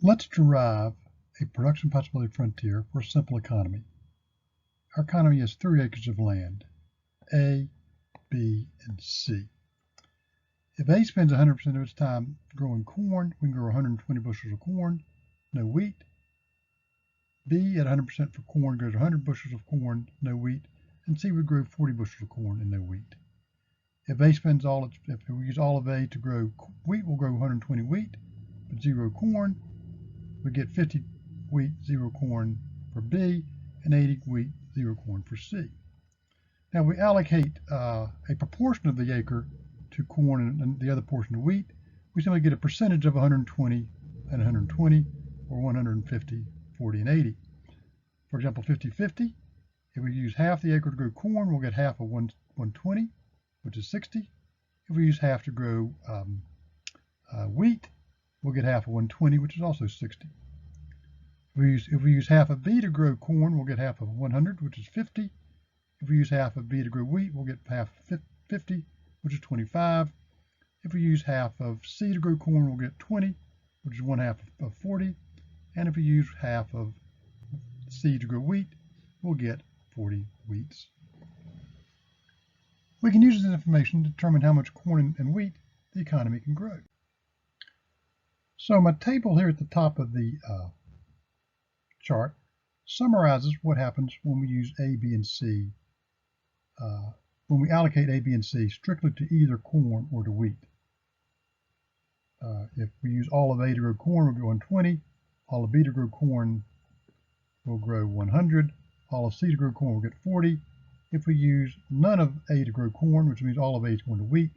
Let's derive a production possibility frontier for a simple economy. Our economy has 3 acres of land, A, B, and C. If A spends 100% of its time growing corn, we can grow 120 bushels of corn, no wheat. B at 100% for corn grows 100 bushels of corn, no wheat. And C would grow 40 bushels of corn and no wheat. If we use all of A to grow wheat, we'll grow 120 wheat, but 0 corn. We get 50 wheat, 0 corn for B, and 80 wheat, 0 corn for C. Now we allocate a proportion of the acre to corn and the other portion to wheat. We simply get a percentage of 120 and 120, or 150, 40, and 80. For example, 50-50. If we use half the acre to grow corn, we'll get half of 120, which is 60. If we use half to grow wheat, we'll get half of 120, which is also 60. If we use half of B to grow corn, we'll get half of 100, which is 50. If we use half of B to grow wheat, we'll get half of 50, which is 25. If we use half of C to grow corn, we'll get 20, which is 1/2 of 40. And if we use half of C to grow wheat, we'll get 40 wheats. We can use this information to determine how much corn and wheat the economy can grow. So my table here at the top of the chart summarizes what happens when we use A, B, and C, when we allocate A, B, and C strictly to either corn or to wheat. If we use all of A to grow corn, we'll grow 120. All of B to grow corn will grow 100. All of C to grow corn will get 40. If we use none of A to grow corn, which means all of A is going to wheat,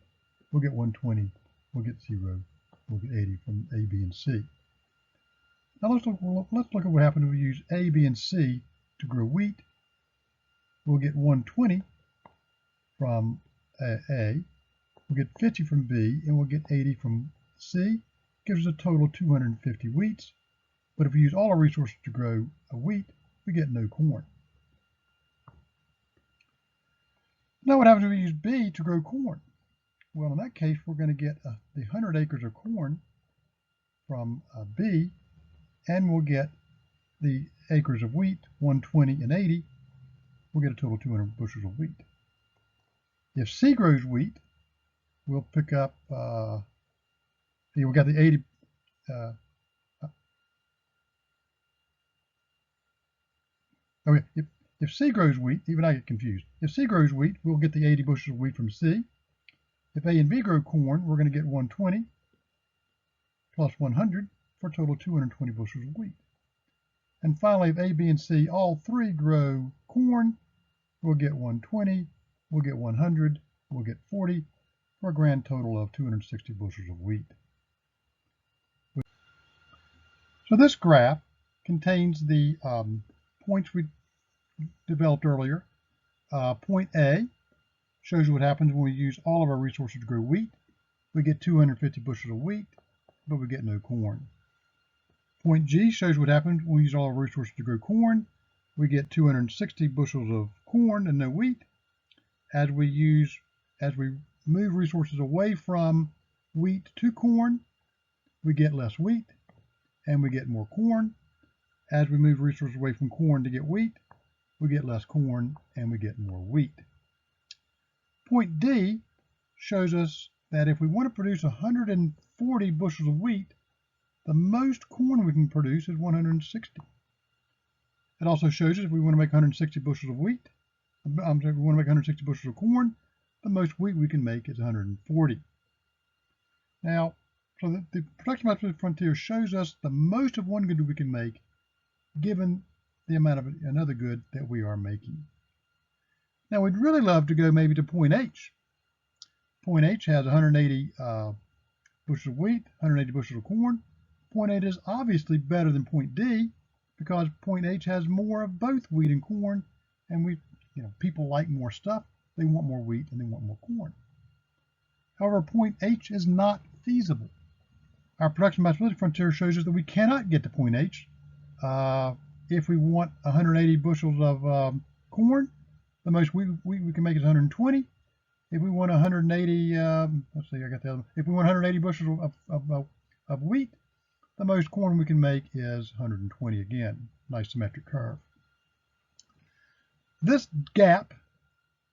we'll get 120. We'll get 0. We'll get 80 from A, B, and C. Now let's look at what happens if we use A, B, and C to grow wheat. We'll get 120 from A, we'll get 50 from B, and we'll get 80 from C. Gives us a total of 250 wheats. But if we use all our resources to grow wheat, we get no corn. Now what happens if we use B to grow corn? Well, in that case, we're going to get the 100 acres of corn from B, and we'll get the acres of wheat, 120 and 80. We'll get a total of 200 bushels of wheat. If C grows wheat, we'll pick up, we got the 80, if C grows wheat, even I get confused. If C grows wheat, we'll get the 80 bushels of wheat from C. If A and B grow corn, we're going to get 120 plus 100 for a total of 220 bushels of wheat. And finally, if A, B, and C all 3 grow corn, we'll get 120, we'll get 100, we'll get 40 for a grand total of 260 bushels of wheat. So this graph contains the points we developed earlier. Point A shows you what happens when we use all of our resources to grow wheat. We get 250 bushels of wheat, but we get no corn. Point G shows what happens when we use all our resources to grow corn. We get 260 bushels of corn and no wheat. As we move resources away from wheat to corn, we get less wheat and we get more corn. As we move resources away from corn to get wheat, we get less corn and we get more wheat. Point D shows us that if we want to produce 140 bushels of wheat, the most corn we can produce is 160. It also shows us if we want to make 160 bushels of wheat, if we want to make 160 bushels of corn, the most wheat we can make is 140. Now, so the production possibility frontier shows us the most of one good we can make given the amount of another good that we are making. Now we'd really love to go maybe to point H. Point H has 180 bushels of wheat, 180 bushels of corn. Point H is obviously better than point D because point H has more of both wheat and corn, and people like more stuff. They want more wheat and they want more corn. However, point H is not feasible. Our production possibility frontier shows us that we cannot get to point H. If we want 180 bushels of corn, the most wheat we can make is 120. If we want 180, let's see, I got the other one. If we want 180 bushels of wheat, the most corn we can make is 120 again. Nice symmetric curve. This gap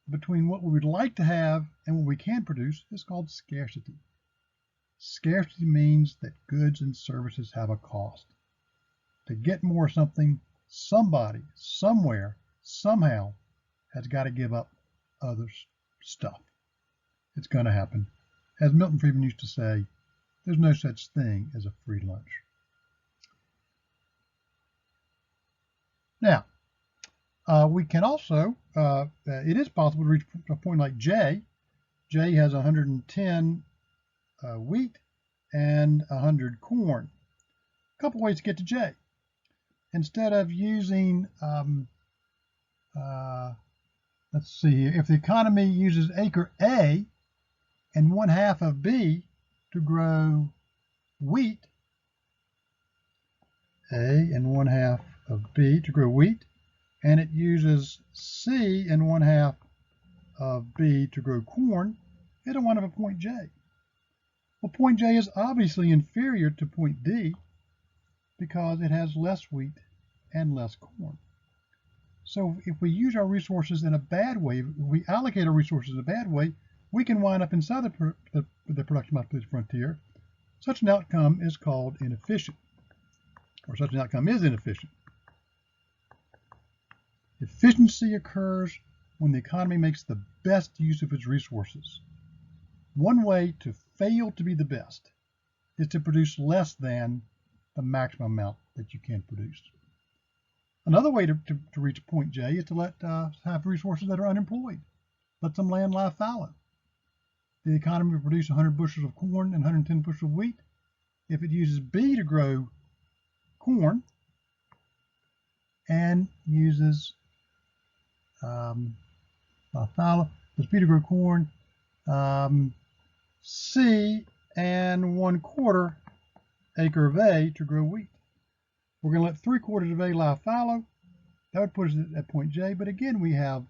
between what we would like to have and what we can produce is called scarcity. Scarcity means that goods and services have a cost. To get more of something, somebody, somewhere, somehow has got to give up other stuff. It's going to happen. As Milton Friedman used to say, there's no such thing as a free lunch. Now, we can also, it is possible to reach a point like J. J has 110 wheat and 100 corn. A couple ways to get to J. Instead of using, let's see here, if the economy uses acre A and 1/2 of B to grow wheat, A and 1/2 of B to grow wheat, and it uses C and 1/2 of B to grow corn, it'll wind up at point J. Well, point J is obviously inferior to point D because it has less wheat and less corn. So if we use our resources in a bad way, if we allocate our resources in a bad way, we can wind up inside the production output frontier. Such an outcome is called inefficient, or such an outcome is inefficient. Efficiency occurs when the economy makes the best use of its resources. One way to fail to be the best is to produce less than the maximum amount that you can produce. Another way to reach point J is to have resources that are unemployed. Let some land lie fallow. The economy will produce 100 bushels of corn and 110 bushels of wheat. If it uses B to grow corn and uses fallow, does B to grow corn, C and 1/4 acre of A to grow wheat. We're going to let 3/4 of A lie fallow. That would put us at point J, but again we have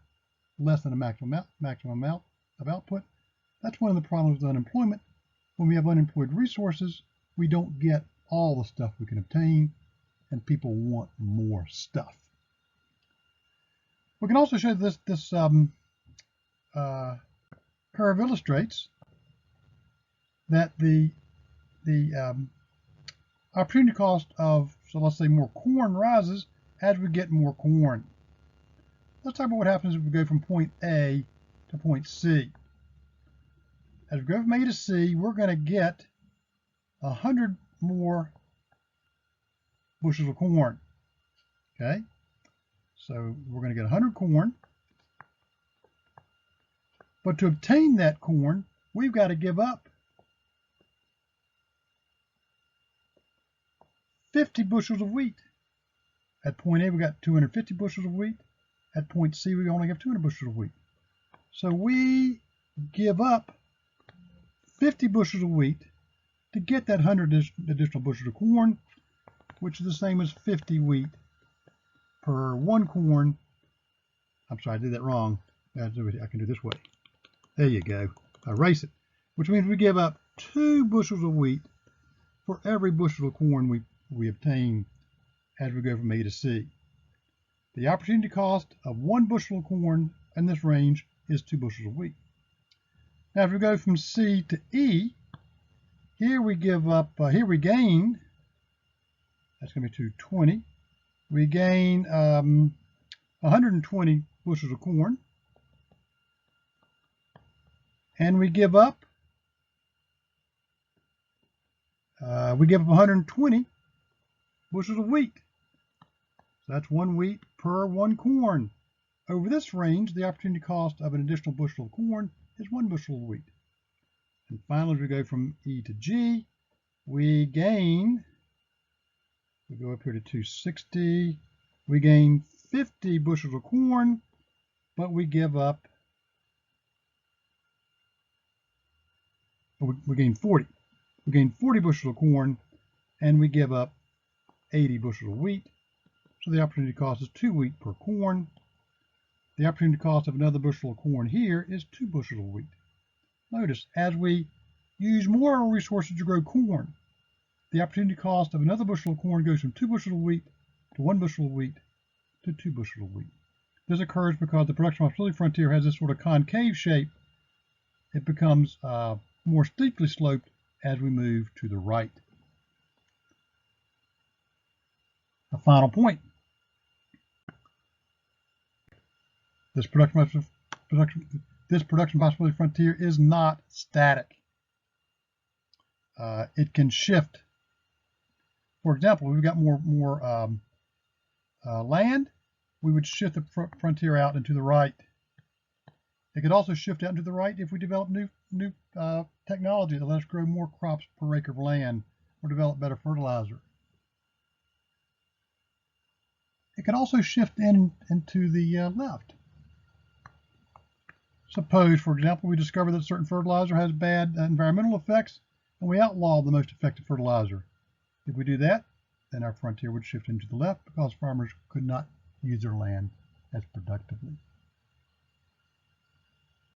less than a maximum amount of output. That's one of the problems with unemployment. When we have unemployed resources, we don't get all the stuff we can obtain, and people want more stuff. We can also show this curve illustrates that the opportunity cost of, so let's say, more corn rises as we get more corn. Let's talk about what happens if we go from point A to point C. As we go from A to C, we're going to get 100 more bushels of corn. Okay, so we're going to get 100 corn. But to obtain that corn, we've got to give up 50 bushels of wheat. At point A, we got 250 bushels of wheat. At point C, we only have 200 bushels of wheat. So we give up 50 bushels of wheat to get that 100 additional bushels of corn, which is the same as 50 wheat per 1 corn. I'm sorry, I did that wrong. I can do it this way. There you go. Erase it. Which means we give up 2 bushels of wheat for every bushel of corn we obtain as we go from A to C. The opportunity cost of 1 bushel of corn in this range is 2 bushels of wheat. Now, if we go from C to E, here we give up, here we gain, that's going to be 220. We gain 120 bushels of corn. And we give up 120 bushels of wheat. So that's 1 wheat per 1 corn. Over this range, the opportunity cost of an additional bushel of corn is 1 bushel of wheat. And finally, as we go from E to G, we go up here to 260, we gain 50 bushels of corn, but we give up, we gain 40. We gain 40 bushels of corn, and we give up 80 bushels of wheat. So the opportunity cost is 2 wheat per corn. The opportunity cost of another bushel of corn here is 2 bushels of wheat. Notice, as we use more resources to grow corn, the opportunity cost of another bushel of corn goes from 2 bushels of wheat to 1 bushel of wheat to 2 bushels of wheat. This occurs because the production responsibility frontier has this sort of concave shape. It becomes more steeply sloped as we move to the right. A final point. This production possibility frontier is not static. It can shift. For example, if we've got more land, we would shift the frontier out and to the right. It could also shift out and to the right if we develop new technology that lets us grow more crops per acre of land or develop better fertilizer. It can also shift in and to the left. Suppose, for example, we discover that a certain fertilizer has bad environmental effects and we outlaw the most effective fertilizer. If we do that, then our frontier would shift into the left because farmers could not use their land as productively.